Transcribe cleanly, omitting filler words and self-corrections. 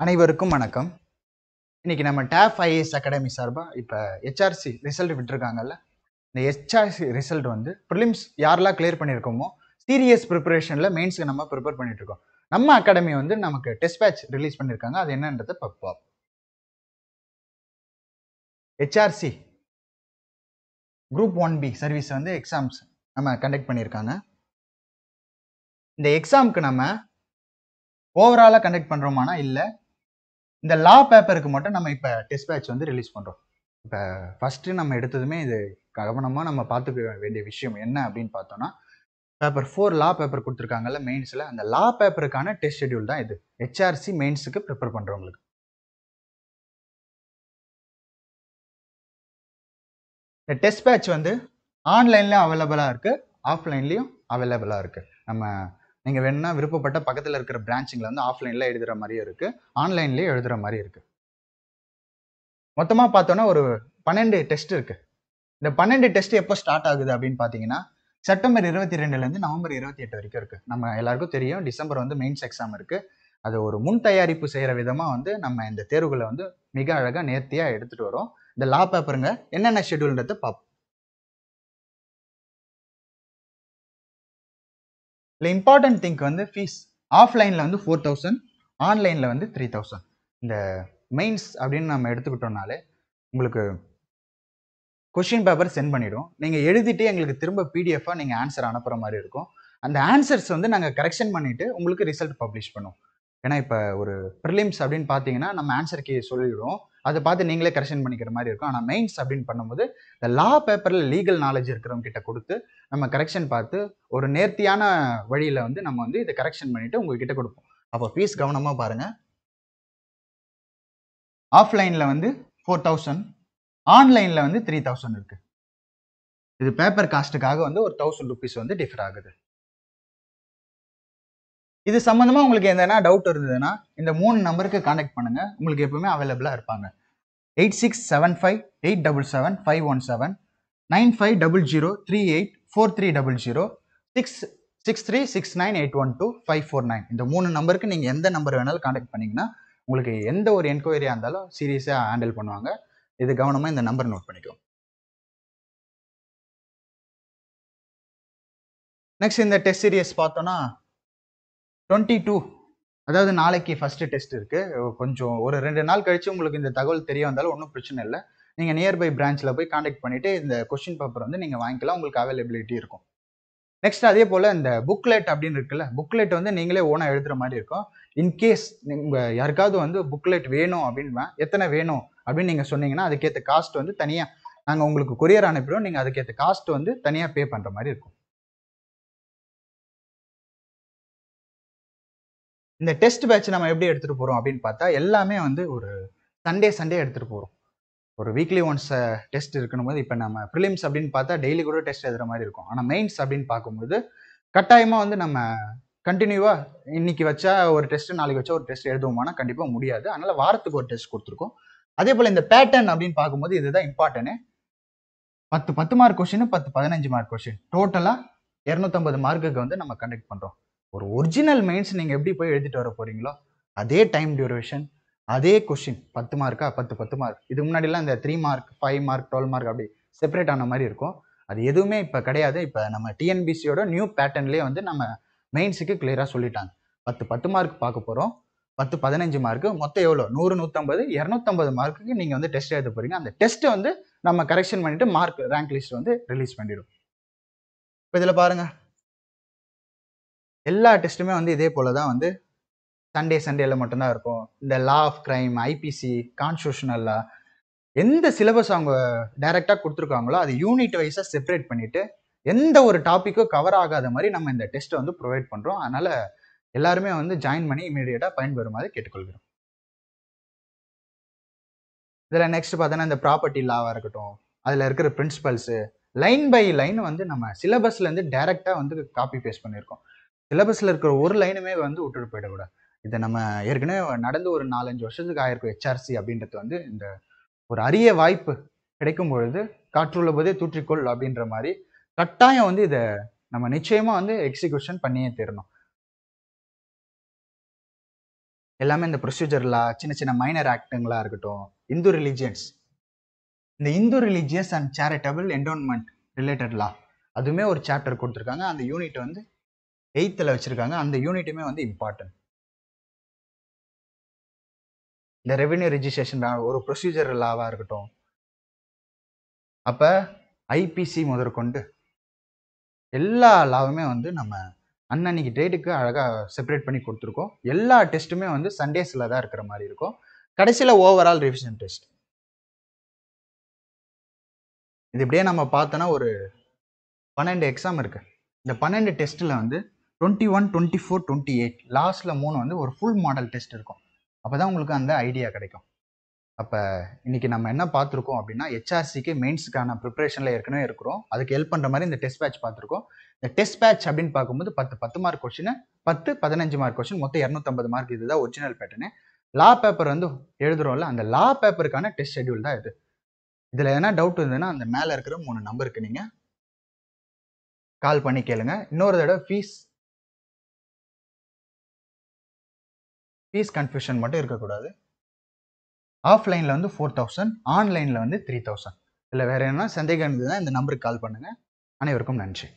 அனைவருக்கும் வணக்கம். இன்னைக்கு நம்ம டேப் ஐஏஎஸ் அகாடமி சார்பா இப்ப ஹெச்ஆர்சி ரிசல்ட் விட்டுருக்காங்கல்ல. இந்த ஹெச்ஆர்சி ரிசல்ட் வந்து ப்ரிலிம்ஸ் யாரெல்லாம் கிளியர் பண்ணியிருக்கோமோ சீரியஸ் ப்ரிப்பரேஷன்ல மெயின்ஸ்க்கு நம்ம ப்ரிப்பேர் பண்ணிட்டு இருக்கோம். நம்ம அகாடமி வந்து நமக்கு டெஸ்ட் பேட்ச் ரிலீஸ் பண்ணியிருக்காங்க. அது என்னன்றதை பார்ப்போம். ஹெச்ஆர்சி குரூப் 1B சர்வீஸ் வந்து எக்ஸாம்ஸ் நம்ம கண்டக்ட் பண்ணியிருக்காங்க. இந்த எக்ஸாமுக்கு நம்ம ஓவராலாக கண்டக்ட் பண்றோமானா இல்லை, இந்த லா பேப்பருக்கு மட்டும் நம்ம இப்போ டெஸ்ட் பேட்ச் வந்து ரிலீஸ் பண்ணுறோம். இப்போ ஃபஸ்ட்டு நம்ம எடுத்ததுமே இது கவனமாக நம்ம பார்த்துக்க வேண்டிய விஷயம் என்ன அப்படின்னு பார்த்தோம்னா, பேப்பர் 4 லா பேப்பர் கொடுத்துருக்காங்கல்ல மெயின்ஸில், அந்த லா பேப்பருக்கான டெஸ்ட் ஷெட்யூல் தான் இது. ஹெச்ஆர்சி மெயின்ஸுக்கு ப்ரிப்பேர் பண்ணுறவங்களுக்கு. இந்த டெஸ்ட் பேட்ச் வந்து ஆன்லைன்லேயும் அவைலபிளாக இருக்குது, ஆஃப்லைன்லேயும் அவைலபிளாக இருக்குது. நீங்கள் வேணும்னா விருப்பப்பட்ட பக்கத்தில் இருக்கிற பிரான்ச்சிங்கில் வந்து ஆஃப்லைனில் எழுதுகிற மாதிரியும் இருக்குது, ஆன்லைன்லேயும் எழுதுகிற மாதிரி இருக்குது. மொத்தமாக பார்த்தோன்னா ஒரு 12 டெஸ்ட் இருக்குது. இந்த 12 டெஸ்ட் எப்போ ஸ்டார்ட் ஆகுது அப்படின்னு பார்த்தீங்கன்னா, செப்டம்பர் 22லேருந்து நவம்பர் 28 வரைக்கும் இருக்குது. நம்ம எல்லாருக்கும் தெரியும் டிசம்பர் வந்து மெயின்ஸ் எக்ஸாம் இருக்குது. அது ஒரு முன் தயாரிப்பு செய்கிற விதமாக வந்து நம்ம இந்த தேர்வுகளை வந்து மிக அழகாக நேர்த்தியாக எடுத்துகிட்டு வரோம். இந்த லா பேப்பருங்க என்னென்ன ஷெட்யூல்ன்றதை பார்ப்போம். இல்லை இம்பார்ட்டன்ட் திங்க் வந்து ஃபீஸ் ஆஃப்லைனில் வந்து 4000, ஆன்லைனில் வந்து 3000. இந்த மெயின்ஸ் அப்படின்னு நம்ம எடுத்துக்கிட்டோம்னாலே உங்களுக்கு கொஷின் பேப்பர் சென்ட் பண்ணிவிடும். நீங்கள் எழுதிட்டு எங்களுக்கு திரும்ப பிடிஎஃபாக நீங்கள் ஆன்சர் அனுப்புகிற மாதிரி இருக்கும். அந்த ஆன்சர்ஸ் வந்து நாங்கள் கரெக்ஷன் பண்ணிவிட்டு உங்களுக்கு ரிசல்ட் பப்ளிஷ் பண்ணுவோம். ஏன்னா இப்போ ஒரு ப்ரிலிம்ஸ் அப்படின்னு பார்த்தீங்கன்னா நம்ம ஆன்சர் கீ சொல்லிவிடுவோம், அதை பார்த்து நீங்களே கரெக்ஷன் பண்ணிக்கிற மாதிரி இருக்கும். ஆனால் மெயின்ஸ் அப்படின்னு பண்ணும்போது இந்த லா பேப்பரில் லீகல் நாலேஜ் இருக்கிறவங்க கிட்ட கொடுத்து நம்ம கரெக்ஷன் பார்த்து ஒரு நேர்த்தியான வழியில் வந்து நம்ம வந்து இதை கரெக்ஷன் பண்ணிவிட்டு உங்ககிட்ட கொடுப்போம். அப்போ ஃபீஸ் கவனமாக பாருங்கள். ஆஃப்லைனில் வந்து 4000, ஆன்லைனில் வந்து 3000 இருக்கு. இது பேப்பர் காஸ்ட்டுக்காக வந்து ஒரு 1000 rupees வந்து டிஃபர் ஆகுது. இது சம்பந்தமா உங்களுக்கு எதனா டவுட் இருந்ததுன்னா இந்த 3 நம்பருக்கு கான்டாக்ட் பண்ணுங்க. உங்களுக்கு எப்பவுமே அவைலபிளா இருப்பாங்க. 8675877517, 9500384300, 66369812549. இந்த 3 நம்பருக்கு நீங்க எந்த நம்பர் வேணாலும் கான்டாக்ட் பண்ணீங்கன்னா உங்களுக்கு எந்த ஒரு என்கொயரியா இருந்தாலும் சீரியஸா ஹேண்டில் பண்ணுவாங்க. இது கவனமா இந்த நம்பர் நோட் பண்ணிக்கோ. நெக்ஸ்ட் இந்த டெஸ்ட் சீரியஸ் பார்த்தோம்னா 22, அதாவது நாளைக்கு ஃபர்ஸ்ட் டெஸ்ட் இருக்கு. கொஞ்சம் ஒரு 2 நாள் கழிச்சு உங்களுக்கு இந்த தகவல் தெரிய வந்தாலும் ஒன்றும் பிரச்சனை இல்லை. நீங்க நியர்பை பிரான்ச்ல போய் கான்டாக்ட் பண்ணிட்டு இந்த கொஸ்டின் பேப்பர் வந்து நீங்க வாங்கிக்கலாம், உங்களுக்கு அவைலபிலிட்டி இருக்கும். நெக்ஸ்ட் அதே போல இந்த புக்லெட் அப்படின்னு இருக்குல்ல, புக்லெட் வந்து நீங்களே ஓனா எழுதுற மாதிரி இருக்கும். இன்கேஸ் உங்க யாருக்காவது வந்து புக்லெட் வேணும் அப்படின்னா எத்தனை வேணும் அப்படின்னு நீங்க சொன்னீங்கன்னா அதுக்கேற்ற காஸ்ட் வந்து தனியா நாங்க உங்களுக்கு கொரியர் அனுப்பிடுவோம். நீங்க அதுக்கேற்ற காஸ்ட் வந்து தனியா பே பண்ற மாதிரி இருக்கும். இந்த டெஸ்ட் பேட்ச் நம்ம எப்படி எடுத்துட்டு போறோம் அப்படின்னு பார்த்தா எல்லாமே வந்து ஒரு சண்டே எடுத்துட்டு போறோம். ஒரு வீக்லி ஒன்ஸ் டெஸ்ட் இருக்கணும் போது இப்போ நம்ம ப்ரிலிம்ஸ் அப்படின்னு பார்த்தா டெய்லி கூட டெஸ்ட் எழுதுற மாதிரி இருக்கும். ஆனால் மெயின்ஸ் அப்படின்னு பார்க்கும்போது கட்டாயமாக வந்து நம்ம கண்டினியூவாக இன்னைக்கு வச்சா ஒரு டெஸ்ட், நாளைக்கு வச்சா ஒரு டெஸ்ட் எழுதுவோமானா கண்டிப்பாக முடியாது. அதனால வாரத்துக்கு ஒரு டெஸ்ட் கொடுத்துருக்கோம். அதே போல் இந்த பேட்டர்ன் அப்படின்னு பார்க்கும்போது இதுதான் important. 10 mark question, 15 mark question, டோட்டலாக 250 மார்க்குக்கு வந்து நம்ம கண்டக்ட் பண்ணுறோம். ஒரு ஒரிஜினல் மெயின்ஸ் நீங்கள் எப்படி போய் எழுதிட்டு வர போறீங்களோ அதே டைம் டியூரேஷன், அதே கொஸ்டின் 10 மார்க்கா 10 மார்க். இதுக்கு முன்னாடிலாம் இந்த 3 மார்க் 5 மார்க் 12 மார்க் அப்படி செப்பரேட் ஆன மாதிரி இருக்கும். அது எதுவுமே இப்போ கிடையாது. இப்போ நம்ம டிஎன்பிசியோட நியூ பேட்டர்ன்லேயே வந்து நம்ம மெயின்ஸுக்கு கிளியராக சொல்லிட்டாங்க. 10 மார்க் பார்க்க போகிறோம். 15 மார்க்கு மொத்தம் எவ்வளோ? 100, 150, 250 மார்க்குக்கு நீங்கள் வந்து டெஸ்ட் எழுத போறீங்க. அந்த டெஸ்ட்டை வந்து நம்ம கரெக்ஷன் பண்ணிட்டு மார்க் ரேங்க் லிஸ்ட் வந்து ரிலீஸ் பண்ணிடும். இப்போ இதில் பாருங்க, எல்லா டெஸ்ட்டுமே வந்து இதே போல தான் வந்து சண்டேல மட்டும்தான் இருக்கும். இந்த law of crime, IPC, constitutional law, எந்த சிலபஸ் அவங்க டைரக்டா கொடுத்துருக்காங்களோ அது யூனிட் வைஸா செப்பரேட் பண்ணிட்டு எந்த ஒரு டாப்பிக்கும் கவர் ஆகாத மாதிரி நம்ம இந்த டெஸ்ட்டை வந்து ப்ரொவைட் பண்றோம். அதனால எல்லாருமே வந்து ஜாயின் பண்ணி இமீடியட்டா பயன்பெறுமாறு கேட்டுக்கொள்கிறோம். இதில் நெக்ஸ்ட் பார்த்தோன்னா இந்த ப்ராப்பர்ட்டி லாவாக இருக்கட்டும், அதில் இருக்கிற பிரின்சிபல்ஸு லைன் பை லைன் வந்து நம்ம சிலபஸ்லேருந்து டைரெக்டாக வந்து காப்பி பேஸ்ட் பண்ணியிருக்கோம். சிலபஸில் இருக்கிற ஒரு லைனுமே வந்து விட்டுட்டு போயிடக்கூடாது. இதை நம்ம ஏற்கனவே நடந்து ஒரு 4-5 வருஷத்துக்கு ஆயிருக்கும். ஹெச்ஆர்சி அப்படின்றது வந்து இந்த ஒரு அரிய வாய்ப்பு கிடைக்கும் பொழுது காற்றுள்ள போதே தூற்றிக்கொள் அப்படின்ற மாதிரி கட்டாயம் வந்து இதை நம்ம நிச்சயமாக வந்து எக்ஸிக்யூஷன் பண்ணியே தீரணும். எல்லாமே இந்த ப்ரொசீஜர் லா, சின்ன சின்ன மைனர் ஆக்டுங்களா இருக்கட்டும், இந்து ரிலிஜியன்ஸ், இந்த Hindu religious and charitable endowment related law, அதுவுமே ஒரு சாப்டர் கொடுத்துருக்காங்க. அந்த யூனிட் வந்து 8th வச்சிருக்காங்க. அந்த யூனிட்டுமே வந்து இம்பார்ட்டன்ட். இந்த ரெவென்யூ ரெஜிஸ்ட்ரேஷன் ஒரு ப்ரொசீஜர் லாவா இருக்கட்டும், அப்ப ஐபிசி முதற்கொண்டு எல்லா லாவுமே வந்து நம்ம அன்னன்னைக்கு டேட்டுக்கு அழகா செப்பரேட் பண்ணி கொடுத்துருக்கோம். எல்லா டெஸ்ட்டுமே வந்து சண்டேஸ்ல தான் இருக்கிற மாதிரி இருக்கும். கடைசியில ஓவரால் ரிவிஷன் டெஸ்ட். இது இப்படியே நம்ம பார்த்தோன்னா ஒரு 12 எக்ஸாம் இருக்கு. இந்த 12 டெஸ்ட்ல வந்து 21, 24, 28 லாஸ்ட்ல 3 வந்து ஒரு ஃபுல் மாடல் டெஸ்ட் இருக்கும். அப்பதான் உங்களுக்கு அந்த ஐடியா கிடைக்கும். அப்ப இன்னைக்கு நம்ம என்ன பார்த்துருக்கோம் அப்படின்னா, ஹெச்ஆர்சிக்கு மெயின்ஸுக்கான ப்ரிப்பரேஷன்ல ஏற்கனவே இருக்கிறோம். அதுக்கு ஹெல்ப் பண்ற மாதிரி இந்த டெஸ்ட் பேட்ச் பார்த்துருக்கோம். இந்த டெஸ்ட் பேட்ச் அப்படின்னு பார்க்கும்போது 10 மார்க் கொஸ்டின், 15 மார்க் கொஸ்டின், மொத்தம் 250 மார்க். இதுதான் ஒரிஜினல் பேட்டர்னு. லா பேப்பர் வந்து எழுதுறோம்ல, அந்த லா பேப்பருக்கான டெஸ்ட் ஷெட்யூல் தான் இது. இதுல எதனா டவுட் இருந்ததுன்னா அந்த மேல இருக்கிற 3 நம்பருக்கு நீங்க கால் பண்ணி கேளுங்க. இன்னொரு தடவை ஃபீஸ் கன்ஃபியூஷன் மட்டும் இருக்கக்கூடாது. ஆஃப்லைனில் வந்து 4000, ஆன்லைனில் வந்து 3000. இல்லை வேறு என்ன சந்தேகம் இருந்ததுன்னா இந்த நம்பருக்கு கால் பண்ணுங்கள். அனைவருக்கும் நன்றி.